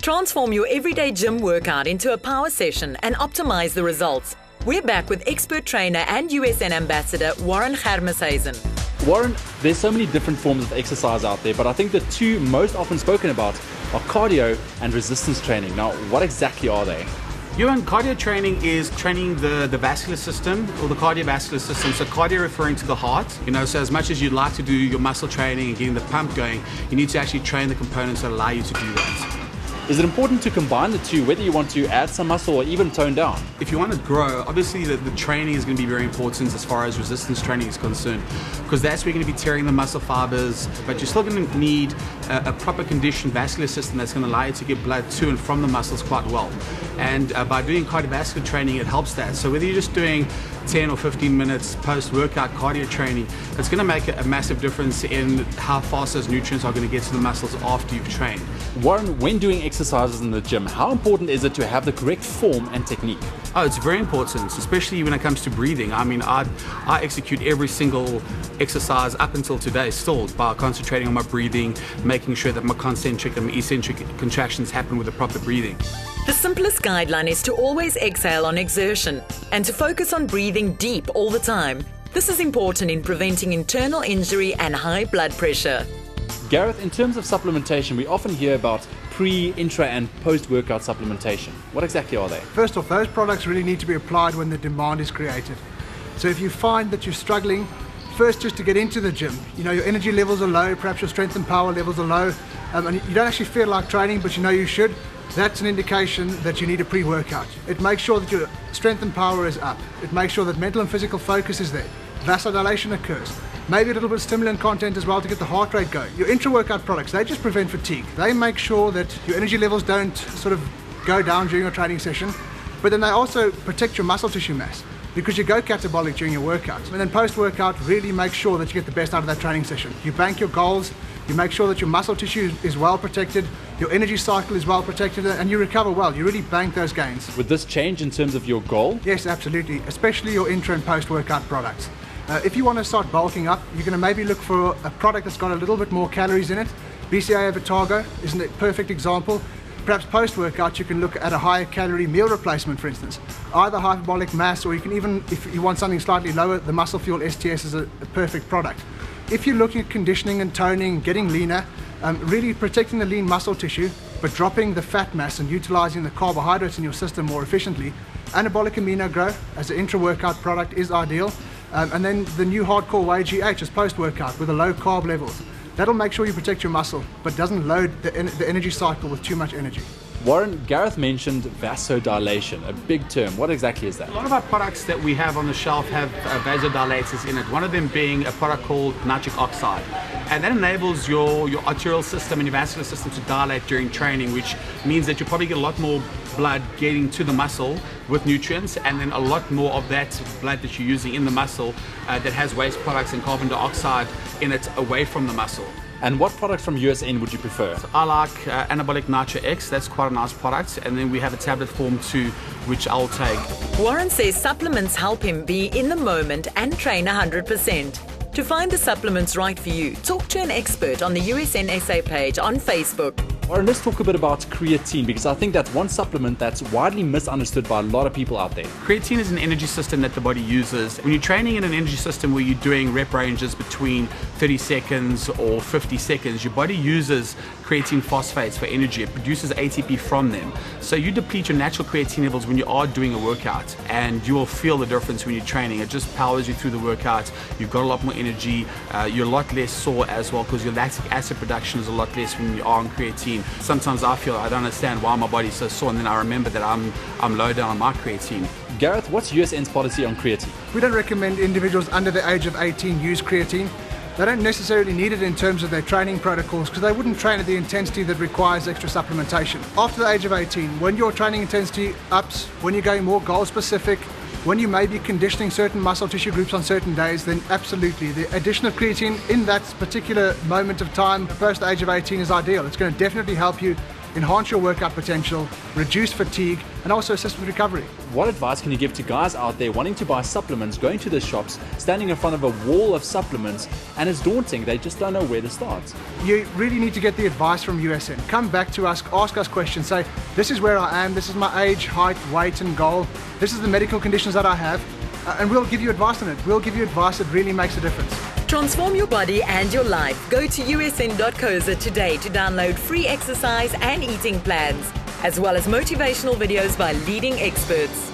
Transform your everyday gym workout into a power session and optimize the results. We're back with expert trainer and USN ambassador Warren Germishuizen. Warren, there's so many different forms of exercise out there, but I think the two most often spoken about are cardio and resistance training. Now, what exactly are they? Ewan, cardio training is training the vascular system or the cardiovascular system. So cardio referring to the heart. So as much as you'd like to do your muscle training and getting the pump going, you need to actually train the components that allow you to do that. Is it important to combine the two, whether you want to add some muscle or even tone down? If you want to grow, obviously the training is going to be very important as far as resistance training is concerned, because that's where you're going to be tearing the muscle fibers, but you're still going to need a proper conditioned vascular system that's going to allow you to get blood to and from the muscles quite well. And by doing cardiovascular training, it helps that. So whether you're just doing 10 or 15 minutes post-workout cardio training, it's going to make a massive difference in how fast those nutrients are going to get to the muscles after you've trained. Warren, when doing exercises in the gym, how important is it to have the correct form and technique? Oh, it's very important, especially when it comes to breathing. I mean, I execute every single exercise up until today still by concentrating on my breathing, making sure that my concentric and my eccentric contractions happen with the proper breathing. The simplest guideline is to always exhale on exertion and to focus on breathing deep all the time. This is important in preventing internal injury and high blood pressure. Gareth, in terms of supplementation, we often hear about pre, intra and post-workout supplementation. What exactly are they? First off, those products really need to be applied when the demand is created. So if you find that you're struggling, first just to get into the gym, your energy levels are low, perhaps your strength and power levels are low, and you don't actually feel like training, but you should, that's an indication that you need a pre-workout. It makes sure that your strength and power is up. It makes sure that mental and physical focus is there. Vasodilation occurs. Maybe a little bit of stimulant content as well to get the heart rate going. Your intra-workout products, they just prevent fatigue. They make sure that your energy levels don't sort of go down during your training session, but then they also protect your muscle tissue mass because you go catabolic during your workout. And then post-workout really make sure that you get the best out of that training session. You bank your goals, you make sure that your muscle tissue is well protected, your energy cycle is well protected, and you recover well. You really bank those gains. Would this change in terms of your goal? Yes, absolutely, especially your intra and post-workout products. If you want to start bulking up, you're going to maybe look for a product that's got a little bit more calories in it. BCAA Vitago isn't a perfect example. Perhaps post-workout you can look at a higher calorie meal replacement, for instance. Either hyperbolic mass, or you can even, if you want something slightly lower, the Muscle Fuel STS is a perfect product. If you're looking at conditioning and toning, getting leaner, really protecting the lean muscle tissue, but dropping the fat mass and utilizing the carbohydrates in your system more efficiently, Anabolic Amino Grow as an intra-workout product is ideal. And then the new Hardcore Whey GH is post-workout with the low carb levels. That'll make sure you protect your muscle, but doesn't load the energy cycle with too much energy. Warren, Gareth mentioned vasodilation, a big term. What exactly is that? A lot of our products that we have on the shelf have vasodilators in it, one of them being a product called nitric oxide. And that enables your arterial system and your vascular system to dilate during training, which means that you'll probably get a lot more blood getting to the muscle with nutrients, and then a lot more of that blood that you're using in the muscle that has waste products and carbon dioxide in it away from the muscle. And what product from USN would you prefer? So I like Anabolic Nitro X, that's quite a nice product, and then we have a tablet form too, which I'll take. Warren says supplements help him be in the moment and train 100%. To find the supplements right for you, talk to an expert on the USN SA page on Facebook. Warren, let's talk a bit about creatine, because I think that's one supplement that's widely misunderstood by a lot of people out there. Creatine is an energy system that the body uses. When you're training in an energy system where you're doing rep ranges between 30 seconds or 50 seconds, your body uses creatine phosphates for energy. It produces ATP from them. So you deplete your natural creatine levels when you are doing a workout, and you will feel the difference when you're training. It just powers you through the workout. You've got a lot more energy. You're a lot less sore as well, because your lactic acid production is a lot less when you are on creatine. Sometimes I feel I don't understand why my body's so sore, and then I remember that I'm low down on my creatine. Gareth, what's USN's policy on creatine? We don't recommend individuals under the age of 18 use creatine. They don't necessarily need it in terms of their training protocols, because they wouldn't train at the intensity that requires extra supplementation. After the age of 18, when your training intensity ups, when you're going more goal specific, when you may be conditioning certain muscle tissue groups on certain days, then absolutely the addition of creatine in that particular moment of time post the age of 18 is ideal. It's going to definitely help you enhance your workout potential, reduce fatigue, and also assist with recovery. What advice can you give to guys out there wanting to buy supplements, going to the shops, standing in front of a wall of supplements, and it's daunting, they just don't know where to start? You really need to get the advice from USN. Come back to us, ask us questions, say, this is where I am, this is my age, height, weight, and goal, this is the medical conditions that I have, and we'll give you advice on it. We'll give you advice that really makes a difference. Transform your body and your life. Go to usn.co.za today to download free exercise and eating plans, as well as motivational videos by leading experts.